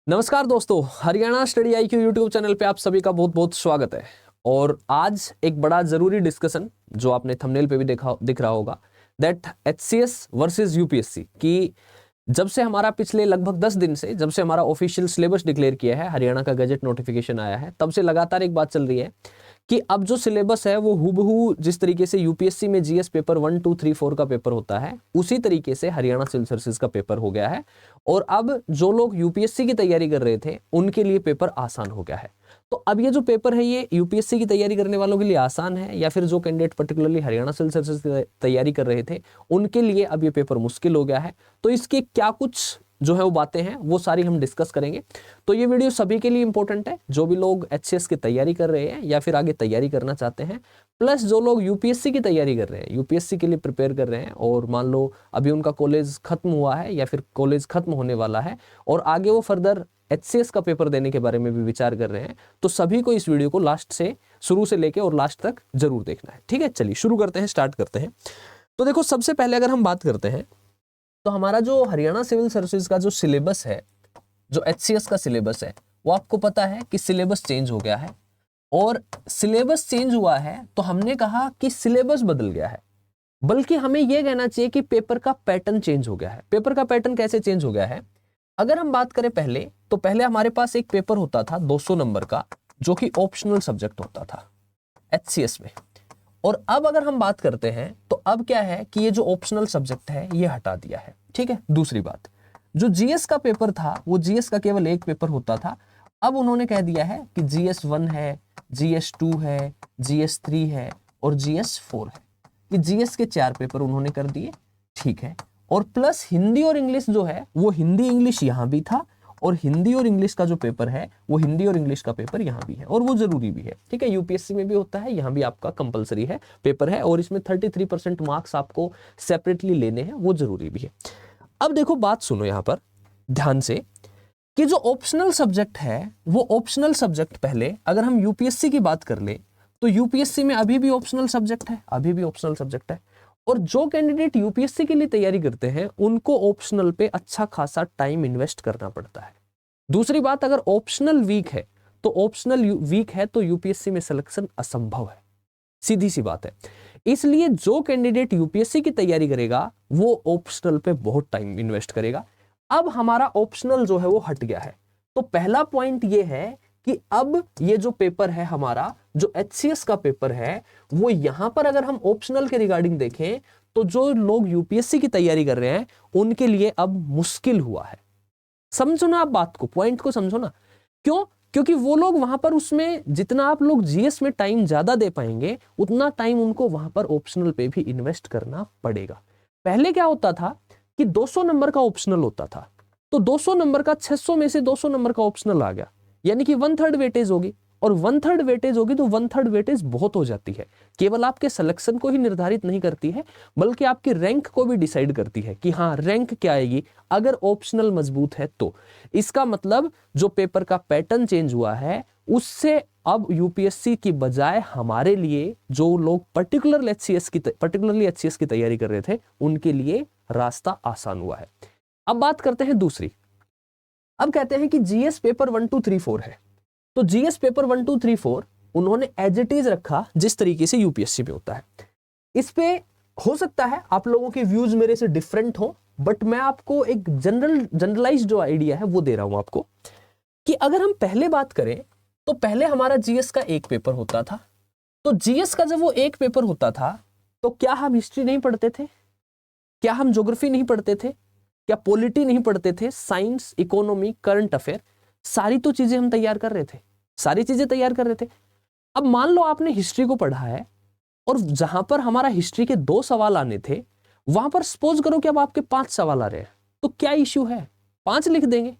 नमस्कार दोस्तों, Haryana study IQ YouTube channel पे आप सभी का बहुत बहुत स्वागत है। और आज एक बड़ा जरूरी डिस्कशन जो आपने थंबनेल पे भी दिख रहा होगा, दैट HCS वर्सेस UPSC की जब से हमारा पिछले लगभग 10 दिन से जब से हमारा ऑफिशियल सिलेबस डिक्लेयर किया है, हरियाणा का गजट नोटिफिकेशन आया है, तब से लगातार एक बात चल रही है कि अब जो सिलेबस है वो हूबहू जिस तरीके से यूपीएससी में जीएस पेपर 1, 2, 3, 4 का पेपर होता है, उसी तरीके से हरियाणा सिविल सर्विसेज का पेपर हो गया है। और अब जो लोग यूपीएससी की तैयारी कर रहे थे उनके लिए पेपर आसान हो गया है। तो अब ये जो पेपर है ये यूपीएससी की तैयारी करने वालों के लिए आसान है, या फिर जो candidate particularly Haryana civil services की तैयारी कर रहे थे उनके लिए अब ये पेपर मुश्किल हो गया है। तो इसके क्या कुछ जो है वो बातें हैं वो सारी हम डिस्कस करेंगे। तो ये वीडियो सभी के लिए इंपॉर्टेंट है, जो भी लोग HCS की तैयारी कर रहे हैं या फिर आगे तैयारी करना चाहते हैं, प्लस जो लोग यूपीएससी की तैयारी कर रहे हैं, यूपीएससी के लिए प्रिपेयर कर रहे हैं और मान लो अभी उनका कॉलेज खत्म हुआ है या फिर कॉलेज खत्म होने वाला है और आगे वो फर्दर HCS का पेपर देने के बारे में भी विचार कर रहे हैं, तो सभी को इस वीडियो को लास्ट से शुरू से लेके और लास्ट तक जरूर देखना है। ठीक है, चलिए शुरू करते हैं, स्टार्ट करते हैं। तो देखो, सबसे पहले अगर हम बात करते हैं तो हमारा जो हरियाणा सिविल सर्विसेज का जो सिलेबस है, जो HCS का सिलेबस है, वो आपको पता है कि सिलेबस चेंज हो गया है। और सिलेबस चेंज हुआ है तो हमने कहा कि सिलेबस बदल गया है, बल्कि हमें यह कहना चाहिए कि पेपर का पैटर्न चेंज हो गया है। पेपर का पैटर्न कैसे चेंज हो गया है? अगर हम बात करें पहले, तो पहले हमारे पास एक पेपर होता था 200 नंबर का, जो कि ऑप्शनल सब्जेक्ट होता था HCS में। और अब अगर हम बात करते हैं तो अब क्या है कि ये जो ऑप्शनल सब्जेक्ट है ये हटा दिया है। ठीक है, दूसरी बात, जो GS का पेपर था वो GS का केवल एक पेपर होता था, अब उन्होंने कह दिया है कि GS 1 है, GS 2 है, GS 3 है और GS 4 है। ये GS के 4 पेपर उन्होंने कर दिए। ठीक है, और प्लस हिंदी और इंग्लिश जो है वो हिंदी इंग्लिश यहां भी था, और हिंदी और इंग्लिश का जो पेपर है वो हिंदी और इंग्लिश का पेपर यहाँ भी है, और वो जरूरी भी है। ठीक है, यूपीएससी में भी होता है, यहाँ भी आपका कंपलसरी है पेपर है, और इसमें 33% मार्क्स आपको सेपरेटली लेने हैं, वो जरूरी भी है। अब देखो, बात सुनो यहाँ पर ध्यान से कि जो ऑप्शनल सब्जेक्ट है वो ऑप्शनल सब्जेक्ट, पहले अगर हम यूपीएससी की बात कर ले तो यूपीएससी में अभी भी ऑप्शनल सब्जेक्ट है, अभी भी ऑप्शनल सब्जेक्ट है। और जो कैंडिडेट यूपीएससी के लिए तैयारी करते हैं उनको ऑप्शनल पे अच्छा खासा टाइम इन्वेस्ट करना पड़ता है। दूसरी बात, अगर ऑप्शनल वीक है तो यूपीएससी में सिलेक्शन असंभव है, सीधी सी बात है। इसलिए जो कैंडिडेट यूपीएससी की तैयारी करेगा वो ऑप्शनल पे बहुत टाइम इन्वेस्ट करेगा। अब हमारा ऑप्शनल जो है वो हट गया है। तो पहला पॉइंट ये है कि अब ये जो पेपर है हमारा, जो HCS का पेपर है, वो यहां पर अगर हम ऑप्शनल के रिगार्डिंग देखें तो जो लोग यूपीएससी की तैयारी कर रहे हैं उनके लिए अब मुश्किल हुआ है। समझो ना आप बात को, पॉइंट को समझो ना। क्यों? क्योंकि वो लोग वहां पर, उसमें जितना आप लोग जीएस में टाइम ज्यादा दे पाएंगे उतना टाइम उनको वहां पर ऑप्शनल पे भी इन्वेस्ट करना पड़ेगा। पहले क्या होता था कि 200 नंबर का ऑप्शनल होता था, तो 200 नंबर का 600 में से 200 नंबर का ऑप्शनल आ गया, यानी कि 1/3 वेटेज होगी, और 1/3 वेटेज होगी तो 1/3 वेटेज बहुत हो जाती है। केवल आपके सिलेक्शन को ही निर्धारित नहीं करती है, बल्कि आपकी रैंक को भी डिसाइड करती है कि हाँ, रैंक क्या आएगी अगर ऑप्शनल मजबूत है तो। इसका मतलब जो पेपर का पैटर्न चेंज हुआ है उससे अब यूपीएससी की बजाय हमारे लिए, जो लोग पर्टिकुलरली HCS की तैयारी कर रहे थे, उनके लिए रास्ता आसान हुआ है। अब बात करते हैं दूसरी। अब कहते हैं कि जीएस पेपर 1, 2, 3, 4 है, तो जीएस पेपर 1, 2, 3, 4 उन्होंने एज इट इज रखा जिस तरीके से यूपीएससी में होता है। इस पे हो सकता है आप लोगों के व्यूज मेरे से डिफरेंट हो, बट मैं आपको एक जनरलाइज जो आइडिया है वो दे रहा हूं आपको, कि अगर हम पहले बात करें तो पहले हमारा जीएस का एक पेपर होता था। तो जीएस का जब वो एक पेपर होता था तो क्या हम हिस्ट्री नहीं पढ़ते थे? क्या हम ज्योग्राफी नहीं पढ़ते थे? क्या पॉलिटी नहीं पढ़ते थे? साइंस, इकोनॉमी, करंट अफेयर, सारी तो चीजें हम तैयार कर रहे थे, सारी चीजें तैयार कर रहे थे। अब मान लो आपने हिस्ट्री को पढ़ा है और जहां पर हमारा हिस्ट्री के 2 सवाल आने थे वहां पर सपोज करो कि अब आपके 5 सवाल आ रहे हैं, तो क्या इश्यू है? 5 लिख देंगे,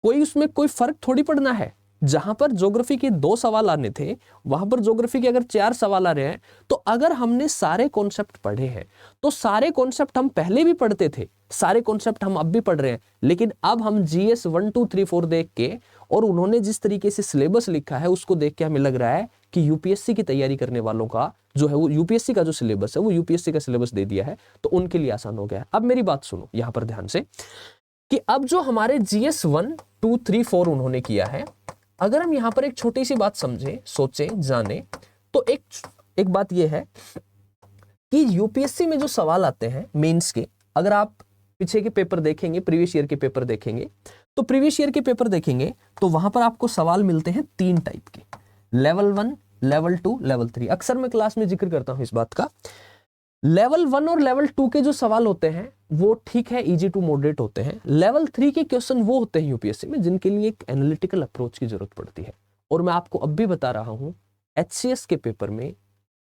कोई उसमें कोई फर्क थोड़ी पड़ना है। जहां पर ज्योग्राफी के 2 सवाल आने थे वहां पर ज्योग्राफी के अगर 4 सवाल आ रहे हैं, तो अगर हमने सारे कॉन्सेप्ट पढ़े हैं तो सारे कॉन्सेप्ट हम पहले भी पढ़ते थे, सारे कॉन्सेप्ट हम अब भी पढ़ रहे हैं, लेकिन अब हम जीएस 1, 2, 3, 4 देख के और उन्होंने जिस तरीके से सिलेबस लिखा है उसको देख के हमें लग रहा है कि यूपीएससी की तैयारी करने वालों का जो है वो यूपीएससी का जो सिलेबस है वो यूपीएससी का सिलेबस दे दिया है, तो उनके लिए आसान हो गया है। अब मेरी बात सुनो यहां पर ध्यान से, कि अब जो हमारे GS 1 2, 3, 4 उन्होंने किया है। अगर हम यहाँ पर एक छोटी सी बात समझे, सोचे, जाने, तो एक बात यह है कि यूपीएससी में जो सवाल आते हैं मेंस के, अगर आप पीछे के पेपर देखेंगे, प्रीवियस ईयर के पेपर देखेंगे, तो प्रीवियस ईयर के पेपर देखेंगे तो वहां पर आपको सवाल मिलते हैं 3 टाइप के, लेवल 1, लेवल 2, लेवल 3। अक्सर मैं क्लास में जिक्र करता हूं इस बात का। लेवल 1 और लेवल 2 के जो सवाल होते हैं वो ठीक है, इजी टू मॉडरेट होते हैं। लेवल 3 के क्वेश्चन वो होते हैं यूपीएससी में जिनके लिए एक एनालिटिकल अप्रोच की जरूरत पड़ती है। और मैं आपको अब भी बता रहा हूं, एचसीएस के पेपर में,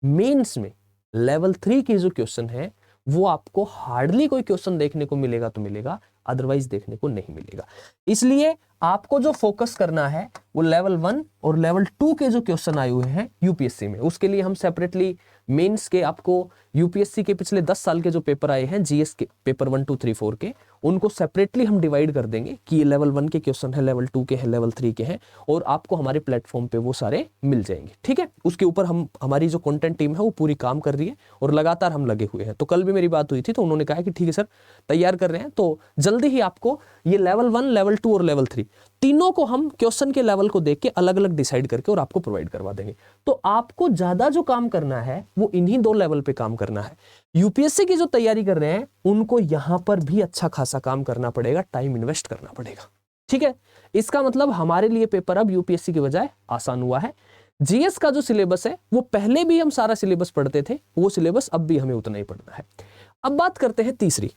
मेंस में लेवल 3 के जो क्वेश्चन है वो आपको हार्डली कोई क्वेश्चन देखने को मिलेगा तो मिलेगा, अदरवाइज देखने को नहीं मिलेगा। इसलिए आपको जो फोकस करना है वो लेवल 1 और लेवल 2 के जो क्वेश्चन आए हुए हैं यूपीएससी में, उसके लिए हम सेपरेटली मेंस के, आपको यूपीएससी के पिछले 10 साल के जो पेपर आए हैं जीएस के पेपर 1, 2, 3, 4 के, उनको सेपरेटली हम डिवाइड कर देंगे कि ये लेवल 1 के क्वेश्चन है, लेवल 2 के हैं, लेवल 3 के हैं, और आपको हमारे प्लेटफॉर्म पे वो सारे मिल जाएंगे। ठीक है, उसके ऊपर हमारी जो कंटेंट टीम है वो पूरी काम कर रही है और लगातार हम लगे हुए हैं। तो कल भी मेरी बात हुई थी तो उन्होंने कहा कि ठीक है सर, तैयार कर रहे हैं, तो जल्दी ही आपको ये लेवल 1, लेवल 2 और लेवल 3 तीनों को हम क्वेश्चन के लेवल को देख के अलग अलग डिसाइड करके और आपको प्रोवाइड करवा देंगे। तो आपको ज्यादा जो काम करना है वो इन्हीं 2 लेवल पे काम करना है। यूपीएससी की जो तैयारी कर रहे हैं उनको यहां पर भी अच्छा खासा काम करना पड़ेगा, टाइम इन्वेस्ट करना पड़ेगा। ठीक है, इसका मतलब हमारे लिए पेपर अब यूपीएससी की बजाय आसान हुआ है। जीएस का जो सिलेबस है वो पहले भी हम सारा सिलेबस पढ़ते थे, वो सिलेबस अब भी हमें उतना ही पढ़ना है। अब बात करते हैं तीसरी।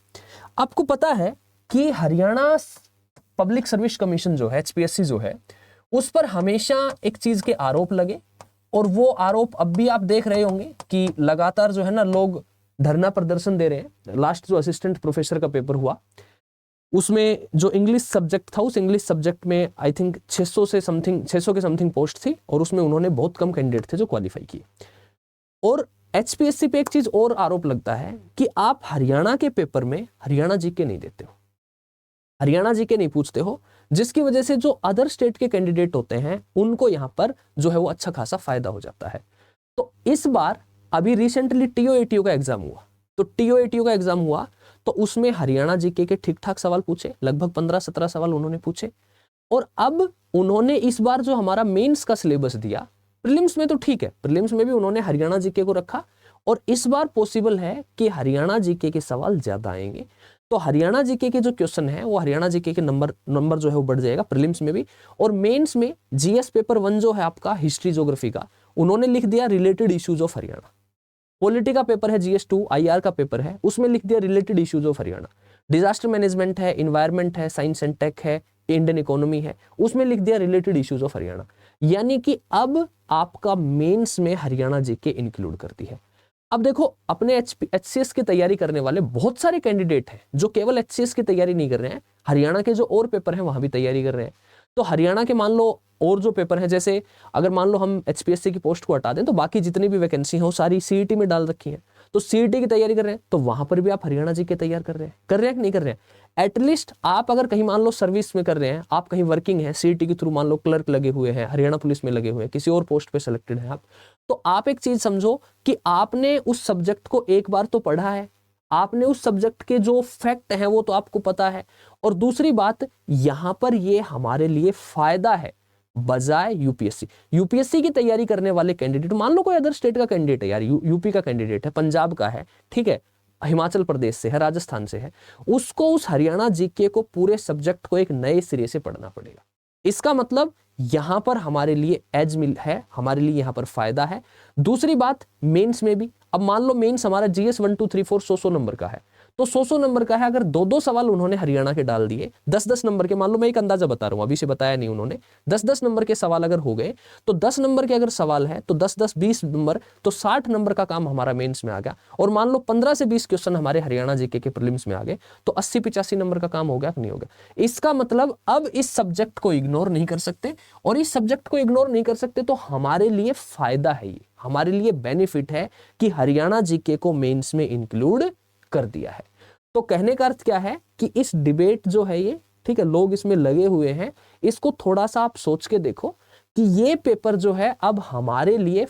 आपको पता है कि हरियाणा पब्लिक सर्विस कमीशन जो है, एचपीएससी जो है, उस पर हमेशा एक चीज के आरोप लगे, और वो आरोप अब भी आप देख रहे होंगे कि लगातार जो है ना लोग धरना प्रदर्शन दे रहे हैं। लास्ट जो असिस्टेंट प्रोफेसर का पेपर हुआ उसमें जो इंग्लिश सब्जेक्ट था, उस इंग्लिश सब्जेक्ट में आई थिंक 600 के समथिंग पोस्ट थी, और उसमें उन्होंने बहुत कम कैंडिडेट थे जो क्वालिफाई किए। और एचपीएससी पे एक चीज और आरोप लगता है कि आप हरियाणा के पेपर में हरियाणा जीके नहीं देते हो, हरियाणा जीके नहीं पूछते हो, जिसकी वजह से जो अदर स्टेट के कैंडिडेट होते हैं उनको यहां पर जो है वो अच्छा खासा फायदा हो जाता है। तो इस बार अभी रिसेंटली टीओएटीओ का एग्जाम हुआ, तो टीओएटीओ का एग्जाम हुआ तो उसमें हरियाणा जीके के ठीक ठाक सवाल पूछे, लगभग 15-17 सवाल उन्होंने पूछे। और अब उन्होंने इस बार जो हमारा मेंस का सिलेबस दिया, प्रीलिम्स में तो ठीक है, प्रीलिम्स में भी उन्होंने हरियाणा जीके को रखा, और इस बार पॉसिबल है कि हरियाणा जीके के सवाल ज्यादा आएंगे। तो हरियाणा जीके के जो क्वेश्चन है वो हरियाणा जीके के नंबर जो है वो बढ़ जाएगा प्रीलिम्स में भी। और मेंस में जीएस पेपर 1 जो है आपका हिस्ट्री ज्योग्राफी का, उन्होंने लिख दिया related issues of Haryana. Polity का पेपर है जीएस 2, आईआर का पेपर है, उसमें लिख दिया related issues of Haryana. Disaster management है, इन्वायरमेंट है, साइंस एंड टेक है, इंडियन इकोनॉमी है, उसमें लिख दिया रिलेटेड इश्यूज ऑफ हरियाणा। यानी कि अब आपका मेंस में हरियाणा जीके इंक्लूड करती है। अब देखो, अपने एचसीएस की तैयारी करने वाले बहुत सारे कैंडिडेट हैं जो केवल एचसीएस की तैयारी नहीं कर रहे हैं, हरियाणा के जो और पेपर हैं वहां भी तैयारी कर रहे हैं। तो हरियाणा के मान लो और जो पेपर हैं, जैसे अगर मान लो हम एचपीएससी की पोस्ट को हटा दें तो बाकी जितनी भी वैकेंसी हैं वो सारी सीईटी में डाल रखी हैं। तो सीईटी की तैयारी कर रहे हैं तो वहां पर भी आप हरियाणा जी की तैयार कर रहे हैं कि नहीं कर रहे हैं। एटलीस्ट आप अगर कहीं मान लो सर्विस में कर रहे हैं, आप कहीं वर्किंग है, सीईटी के थ्रू मान लो क्लर्क लगे हुए हैं, हरियाणा पुलिस में लगे हुए हैं, किसी और पोस्ट पे सिलेक्टेड है आप, तो आप एक चीज समझो कि आपने उस सब्जेक्ट को एक बार तो पढ़ा है, आपने उस सब्जेक्ट के जो फैक्ट हैं वो तो आपको पता है। और दूसरी बात, यहां पर ये हमारे लिए फायदा है बजाय यूपीएससी की तैयारी करने वाले कैंडिडेट, मान लो कोई अदर स्टेट का कैंडिडेट है यार, यूपी का कैंडिडेट है, पंजाब का है, ठीक है, हिमाचल प्रदेश से है, राजस्थान से है, उसको उस हरियाणा जीके को पूरे सब्जेक्ट को एक नए सिरे से पढ़ना पड़ेगा। इसका मतलब यहां पर हमारे लिए एज मिल है, हमारे लिए यहां पर फायदा है। दूसरी बात, मेंस में भी, अब मान लो मेंस हमारा जीएस 1 2 3 4 100 नंबर का है, तो 100 नंबर का है, अगर 2-2 सवाल उन्होंने हरियाणा के डाल दिए, 10-10 नंबर के, मान लो मैं एक अंदाजा बता रहा हूं, अभी से बताया नहीं उन्होंने, 10-10 नंबर के सवाल अगर हो गए तो 10 नंबर के अगर सवाल है तो 10-10 20 नंबर, तो 60 नंबर का काम हमारा मेंस में आ गया। और मान लो 15 से 20 क्वेश्चन हमारे हरियाणा जीके के प्रीलिम्स में आ गए, तो 80-85 नंबर का काम हो गया कि नहीं हो गया। इसका मतलब अब इस सब्जेक्ट को इग्नोर नहीं कर सकते, और इस सब्जेक्ट को इग्नोर नहीं कर सकते तो हमारे लिए फायदा है, ये हमारे लिए बेनिफिट है कि हरियाणा जीके को मेंस में इंक्लूड कर दिया है। तो कहने का अर्थ क्या है कि इस डिबेट जो है ये, ठीक है, लोग इसमें लगे हुए हैं, इसको थोड़ा सा आप सोच के देखो कि ये पेपर जो है अब हमारे लिए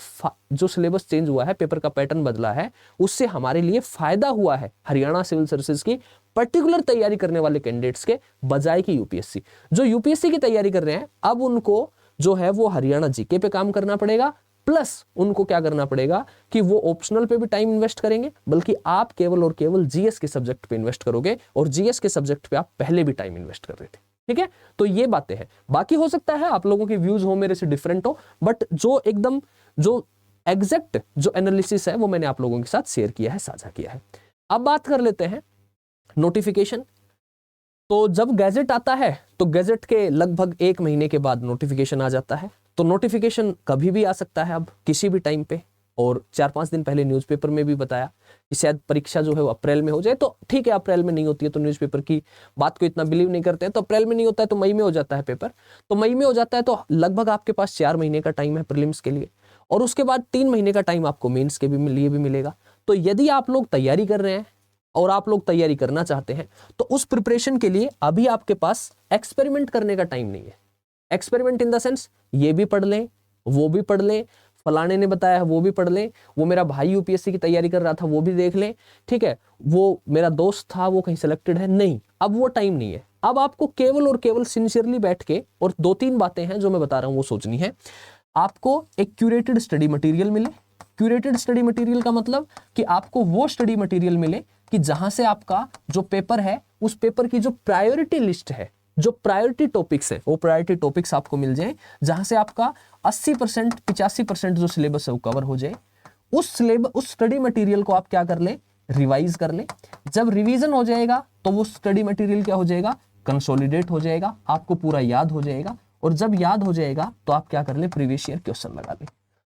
जो सिलेबस चेंज हुआ है, पेपर का पैटर्न बदला है, उससे हमारे लिए फायदा हुआ है हरियाणा सिविल सर्विसेज की पर्टिकुलर तैयारी करने वाले कैंडिडेट्स के बजाय कि यूपीएससी। जो यूपीएससी की तैयारी कर रहे हैं अब उनको जो है वो हरियाणा जीके पे काम करना पड़ेगा, प्लस उनको क्या करना पड़ेगा कि वो ऑप्शनल पे भी टाइम इन्वेस्ट करेंगे, बल्कि आप केवल और केवल जीएस के सब्जेक्ट पे इन्वेस्ट करोगे, और जीएस के सब्जेक्ट पे आप पहले भी टाइम इन्वेस्ट कर रहे थे। ठीक है, तो ये बातें हैं। बाकी हो सकता है आप लोगों के व्यूज हो मेरे से डिफरेंट हो, बट जो एकदम जो एग्जैक्ट जो एनालिसिस है वो मैंने आप लोगों के साथ शेयर किया है, साझा किया है। अब बात कर लेते हैं नोटिफिकेशन। तो जब गैजेट आता है तो गैजेट के लगभग 1 महीने के बाद नोटिफिकेशन आ जाता है। तो नोटिफिकेशन कभी भी आ सकता है, अब किसी भी टाइम पे, और 4-5 दिन पहले न्यूज़पेपर में भी बताया कि शायद परीक्षा जो है वो अप्रैल में हो जाए। तो ठीक है, अप्रैल में नहीं होती है तो न्यूज़पेपर की बात को इतना बिलीव नहीं करते हैं, तो अप्रैल में नहीं होता है तो मई में हो जाता है पेपर। तो मई में हो जाता है तो लगभग आपके पास 4 महीने का टाइम है प्रीलिम्स के लिए, और उसके बाद 3 महीने का टाइम आपको मेंस के भी लिए भी मिलेगा। तो यदि आप लोग तैयारी कर रहे हैं और आप लोग तैयारी करना चाहते हैं तो उस प्रिपरेशन के लिए अभी आपके पास एक्सपेरिमेंट करने का टाइम नहीं है। एक्सपेरिमेंट इन द सेंस ये भी पढ़ लें, वो भी पढ़ लें, फलाने ने बताया वो भी पढ़ लें, वो मेरा भाई यूपीएससी की तैयारी कर रहा था वो भी देख लें, ठीक है, वो मेरा दोस्त था वो कहीं सेलेक्टेड है, नहीं, अब वो टाइम नहीं है। अब आपको केवल और केवल सिंसियरली बैठ के, और 2-3 बातें हैं जो मैं बता रहा हूं वो सोचनी है। आपको एक क्यूरेटेड स्टडी मटेरियल मिले। क्यूरेटेड स्टडी मटेरियल का मतलब कि आपको वो स्टडी मटेरियल मिले कि जहां से आपका जो पेपर है उस पेपर की जो प्रायोरिटी लिस्ट है, जो प्रायोरिटी टॉपिक्स है, वो प्रायोरिटी टॉपिक्स आपको मिल जाए, जहां से आपका 80% 85% जो सिलेबस है वो कवर हो जाए। उस स्टडी मटेरियल को आप क्या कर लें, रिवाइज कर लें। जब रिवीजन हो जाएगा तो वो स्टडी मटेरियल क्या हो जाएगा, कंसोलिडेट हो जाएगा, आपको पूरा याद हो जाएगा, और जब याद हो जाएगा तो आप क्या कर लें, प्रीवियस ईयर क्वेश्चन लगा लें।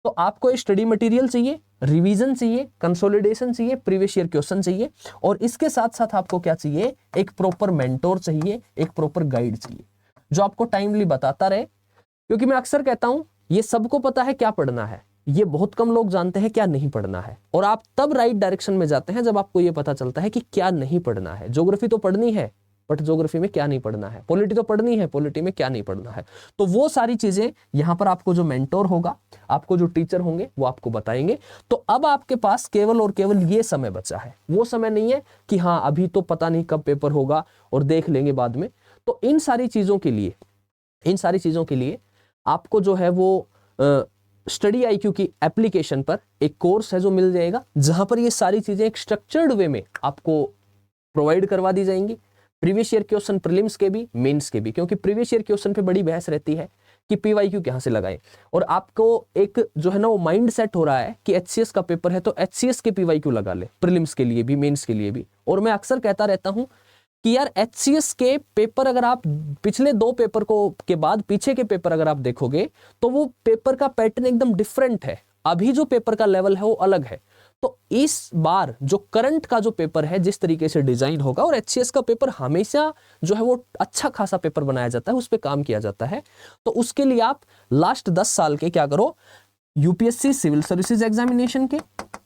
तो आपको एक स्टडी मटेरियल चाहिए, रिवीजन चाहिए, कंसोलिडेशन चाहिए, प्रीवियस ईयर क्वेश्चन चाहिए, और इसके साथ साथ आपको क्या चाहिए, एक प्रॉपर मेंटोर चाहिए, एक प्रॉपर गाइड चाहिए जो आपको टाइमली बताता रहे। क्योंकि मैं अक्सर कहता हूं ये सबको पता है क्या पढ़ना है, ये बहुत कम लोग जानते हैं क्या नहीं पढ़ना है, और आप तब राइट डायरेक्शन में जाते हैं जब आपको ये पता चलता है कि क्या नहीं पढ़ना है। ज्योग्राफी तो पढ़नी है बट ज्योग्राफी में क्या नहीं पढ़ना है, पॉलिटी तो पढ़नी है, पॉलिटी में क्या नहीं पढ़ना है। तो वो सारी चीजें यहां पर आपको जो मेंटोर होगा, आपको जो टीचर होंगे वो आपको बताएंगे। तो अब आपके पास केवल और केवल ये समय बचा है, वो समय नहीं है कि हाँ अभी तो पता नहीं कब पेपर होगा और देख लेंगे बाद में। तो इन सारी चीजों के लिए आपको जो है वो स्टडी आईक्यू की एप्लीकेशन पर एक कोर्स है जो मिल जाएगा, जहां पर ये सारी चीजें एक स्ट्रक्चर्ड वे में आपको प्रोवाइड करवा दी जाएंगी। प्रीवियस ईयर क्वेश्चन प्रीलिम्स के भी, मेंस के भी, क्योंकि प्रीवियस ईयर क्वेश्चन पे बड़ी बहस रहती है कि पीवाईक्यू कहां से लगाएं, और आपको एक जो है ना वो माइंड सेट हो रहा है कि एचसीएस का पेपर है तो एचसीएस के पीवाईक्यू लगा ले, प्रीलिम्स के लिए भी, मेंस के लिए भी। और मैं अक्सर कहता रहता हूं कि यार एचसीएस के पेपर अगर आप पिछले 2 पेपर को के बाद पीछे के पेपर अगर आप देखोगे तो वो पेपर का पैटर्न एकदम डिफरेंट है, अभी जो पेपर का लेवल है वो अलग है। तो इस बार जो करंट का जो पेपर है जिस तरीके से डिजाइन होगा, और एचसीएस का पेपर हमेशा जो है वो अच्छा खासा पेपर बनाया जाता है, उस पर काम किया जाता है। तो उसके लिए आप लास्ट 10 साल के क्या करो, यूपीएससी सिविल सर्विसेज एग्जामिनेशन के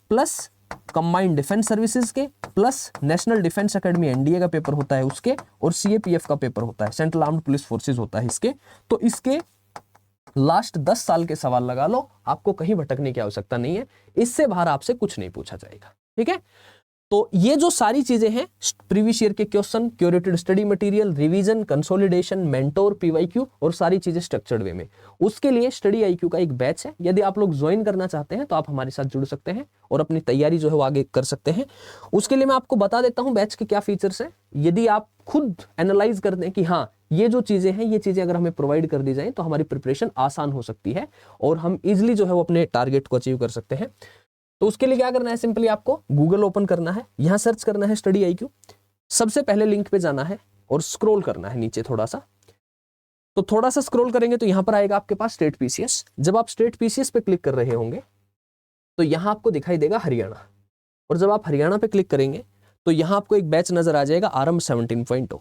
प्लस कंबाइंड डिफेंस सर्विसेज के plus national defence academy NDA का पेपर होता है उसके, और सीएपीएफ का पेपर होता है, सेंट्रल आर्म्ड पुलिस फोर्सेज होता है इसके। तो इसके लास्ट 10 साल के सवाल लगा लो, आपको कहीं भटकने की आवश्यकता नहीं है, इससे बाहर आपसे कुछ नहीं पूछा जाएगा। ठीक है, तो ये जो सारी चीजें हैं, प्रीवियस ईयर के question, curated study material, revision, consolidation, mentor, PYQ, और सारी चीजें स्ट्रक्चर्ड वे में, उसके लिए स्टडी आईक्यू का एक बैच है। यदि आप लोग ज्वाइन करना चाहते हैं तो आप हमारे साथ जुड़ सकते हैं और अपनी तैयारी जो है वो आगे कर सकते हैं। उसके लिए मैं आपको बता देता हूं बैच के क्या फीचर्स हैं। यदि आप खुद एनालाइज कर दें कि हाँ ये जो चीजें हैं, ये चीजें अगर हमें प्रोवाइड कर दी जाए तो हमारी प्रिपरेशन आसान हो सकती है और हम इजिली जो है वो अपने टारगेट को अचीव कर सकते हैं। तो उसके लिए क्या करना है, सिंपली आपको गूगल ओपन करना है, यहां सर्च करना है स्टडी आईक्यू, सबसे पहले लिंक पे जाना है और स्क्रॉल करना है नीचे थोड़ा सा। तो थोड़ा सा स्क्रॉल करेंगे तो यहां पर आएगा आपके पास स्टेट पीसीएस। जब आप स्टेट पीसीएस पे क्लिक कर रहे होंगे तो यहां आपको दिखाई देगा हरियाणा, और जब आप हरियाणा पे क्लिक करेंगे तो यहां आपको एक बैच नजर आ जाएगा आरंभ 17.0।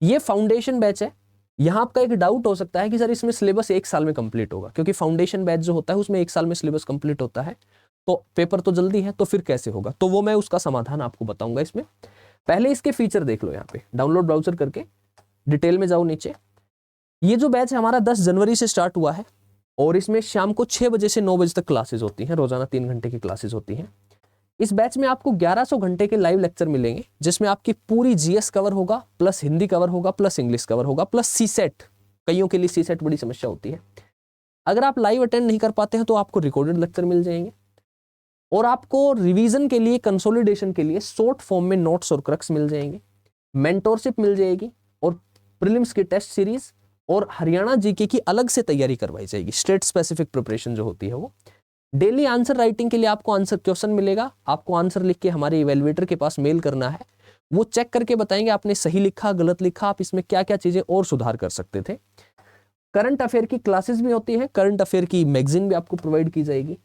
ये फाउंडेशन बैच है। यहां आपका एक डाउट हो सकता है कि सर इसमें सिलेबस 1 साल में कंप्लीट होगा, क्योंकि फाउंडेशन बैच जो होता है उसमें 1 साल में सिलेबस कंप्लीट होता है, तो पेपर तो जल्दी है, तो फिर कैसे होगा। तो वो मैं उसका समाधान आपको बताऊंगा इसमें। पहले इसके फीचर देख लो, यहाँ पे डाउनलोड ब्राउजर करके डिटेल में जाओ नीचे। ये जो बैच है हमारा 10 जनवरी से स्टार्ट हुआ है, और इसमें शाम को 6 बजे से 9 बजे तक क्लासेस होती हैं, रोजाना 3 घंटे की क्लासेस होती हैं। इस बैच में आपको 1100 घंटे के लाइव लेक्चर मिलेंगे, जिसमें आपकी पूरी जीएस कवर होगा, प्लस हिंदी कवर होगा, प्लस इंग्लिश कवर होगा, प्लस सीसेट। कईयों के लिए सीसेट बड़ी समस्या होती है। अगर आप लाइव अटेंड नहीं कर पाते हैं तो आपको रिकॉर्डेड लेक्चर मिल जाएंगे, और आपको रिवीजन के लिए, कंसोलिडेशन के लिए शॉर्ट फॉर्म में नोट्स और क्रक्स मिल जाएंगे, मेंटोरशिप मिल जाएगी, और प्रीलिम्स की टेस्ट सीरीज और हरियाणा जीके की अलग से तैयारी करवाई जाएगी। स्टेट स्पेसिफिक प्रिपरेशन जो होती है वो। डेली आंसर राइटिंग के लिए आपको आंसर क्वेश्चन मिलेगा, आपको आंसर लिख के हमारे इवेल्युएटर के पास मेल करना है, वो चेक करके बताएंगे आपने सही लिखा, गलत लिखा, आप इसमें क्या क्या चीजें और सुधार कर सकते थे। करंट अफेयर की क्लासेस भी होती है, करंट अफेयर की मैगजीन भी आपको प्रोवाइड की जाएगी,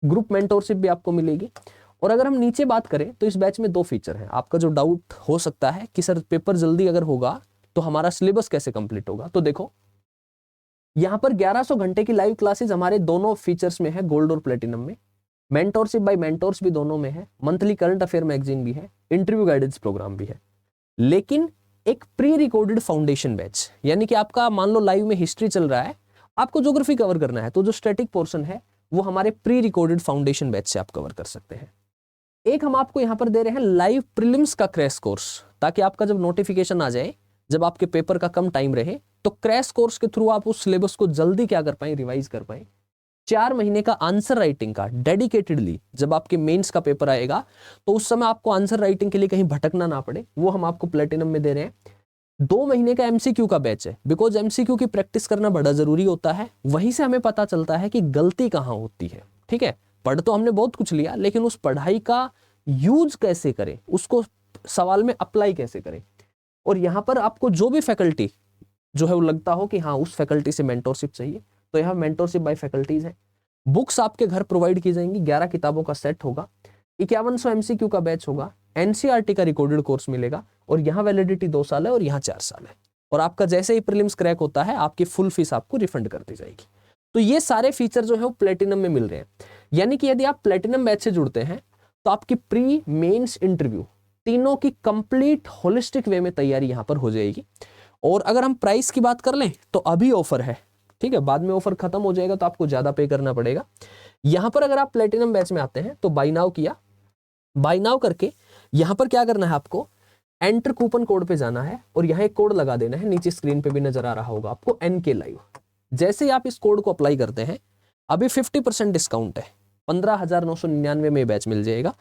ग्रुप मेंटोरशिप भी आपको मिलेगी। और अगर हम नीचे बात करें तो इस बैच में 2 फीचर हैं। आपका जो डाउट हो सकता है कि सर पेपर जल्दी अगर होगा तो हमारा सिलेबस कैसे कंप्लीट होगा, तो देखो यहां पर 1100 घंटे की लाइव क्लासेस हमारे दोनों फीचर्स में है, गोल्ड और प्लेटिनम में। मेंटोरशिप बाय मेंटोर्स भी दोनों में है, मंथली करंट अफेयर मैगजीन भी है, इंटरव्यू गाइडेंस प्रोग्राम भी है। लेकिन एक प्री रिकॉर्डेड फाउंडेशन बैच, यानी कि आपका मान लो लाइव में हिस्ट्री चल रहा है, आपको ज्योग्राफी कवर करना है, तो जो स्टैटिक पोर्शन है वो हमारे प्री रिकॉर्डेड फाउंडेशन बैच से आप कवर कर सकते हैं। एक हम आपको यहां पर दे रहे हैं लाइव प्रीलिम्स का क्रैश कोर्स, ताकि आपका जब नोटिफिकेशन आ जाए, जब आपके पेपर का कम टाइम रहे, तो क्रैश कोर्स के थ्रू आप उस सिलेबस को जल्दी क्या कर पाए, रिवाइज कर पाए। 4 महीने का आंसर राइटिंग का डेडिकेटेडली, जब आपके मेंस का पेपर आएगा तो उस समय आपको आंसर राइटिंग के लिए कहीं भटकना ना पड़े, वो हम आपको प्लेटिनम में दे रहे हैं। 2 महीने का एमसीक्यू का बैच है, बिकॉज एमसीक्यू की प्रैक्टिस करना बड़ा जरूरी होता है, वहीं से हमें पता चलता है कि गलती कहाँ होती है। ठीक है, पढ़ तो हमने बहुत कुछ लिया, लेकिन उस पढ़ाई का यूज कैसे करें, उसको सवाल में अप्लाई कैसे करें। और यहाँ पर आपको जो भी फैकल्टी जो है वो लगता हो कि हाँ उस फैकल्टी से मेंटोरशिप चाहिए, तो यहाँ मेंटोरशिप बाय फैकल्टीज है। बुक्स आपके घर प्रोवाइड की जाएंगी, 11 किताबों का सेट होगा, 5100 एमसीक्यू का बैच होगा, एनसीईआरटी का रिकॉर्डेड कोर्स मिलेगा, और यहाँ वैलिडिटी 2 साल है और यहाँ 4 साल है। और आपका जैसे ही प्रीलिम्स क्रैक होता है, आपकी फुल फीस आपको रिफंड कर दी जाएगी। तो ये सारे फीचर जो है वो प्लेटिनम में मिल रहे हैं। यानी कि यदि आप प्लेटिनम बैच से जुड़ते हैं तो आपकी प्री मेंस इंटरव्यू तीनों की कंप्लीट होलिस्टिक वे में तैयारी यहां पर हो जाएगी। और अगर हम प्राइस की बात कर लें तो अभी ऑफर है, ठीक है, बाद में ऑफर खत्म हो जाएगा तो आपको ज्यादा पे करना पड़ेगा। यहां पर अगर आप प्लेटिनम बैच में आते हैं तो बाय नाउ किया, बाय नाउ करके यहां पर क्या करना है, आपको एंटर कूपन कोड पे जाना है और यहाँ एक कोड लगा देना है, नीचे स्क्रीन पे भी नजर आ रहा होगा आपको, NK लाइव। जैसे ही आप इस कोड को अप्लाई करते हैं, अभी 50% डिस्काउंट है, 15,999 में बैच मिल जाएगा।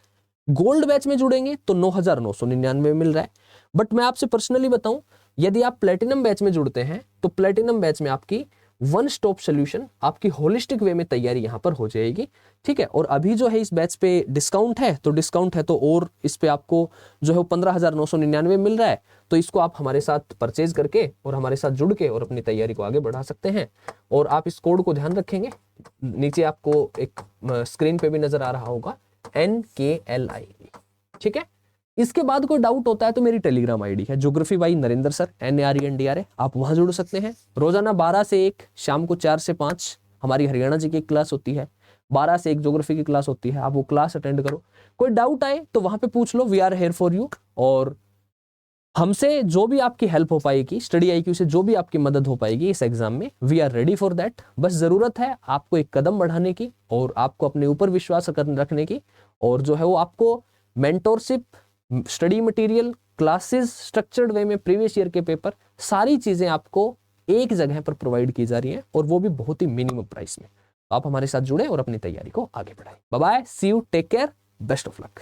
गोल्ड बैच में जुड़ेंगे तो 9,999 में मिल रहा है। बट मैं आपसे पर्सनली बताऊं, यदि आप प्लेटिनम बैच में जुड़ते हैं तो प्लेटिनम बैच में आपकी वन स्टॉप सोल्यूशन, आपकी होलिस्टिक वे में तैयारी यहां पर हो जाएगी। ठीक है, और अभी जो है इस बैच पे डिस्काउंट है, तो डिस्काउंट है तो और इस पे आपको जो है 15,999 मिल रहा है। तो इसको आप हमारे साथ परचेज करके और हमारे साथ जुड़ के और अपनी तैयारी को आगे बढ़ा सकते हैं। और आप इस कोड को ध्यान रखेंगे, नीचे आपको एक स्क्रीन पे भी नजर आ रहा होगा, NKLI। ठीक है, इसके बाद कोई डाउट होता है तो मेरी टेलीग्राम आईडी है geography by Narendra sir, NARENDRA, आप वहां जुड़ सकते हैं। रोजाना 12 से 1, शाम को 4 से 5 हमारी हरियाणा जी की क्लास होती है, 12 से 1 ज्योग्राफी की क्लास होती है, आप वो क्लास अटेंड करो। कोई डाउट आए तो वहां पे पूछ लो, we are here for you. और हमसे जो भी आपकी हेल्प हो पाएगी, स्टडी IQ से जो भी आपकी मदद हो पाएगी इस एग्जाम में, we are ready for that. बस जरूरत है आपको एक कदम बढ़ाने की और आपको अपने ऊपर विश्वास रखने की, और जो है वो आपको mentorship, study material, classes, structured way में प्रीवियस ईयर के पेपर, सारी चीजें आपको एक जगह पर प्रोवाइड की जा रही हैं, और वो भी बहुत ही मिनिमम प्राइस में। आप हमारे साथ जुड़े और अपनी तैयारी को आगे बढ़ाएं। Bye bye, see you, take care, best of luck.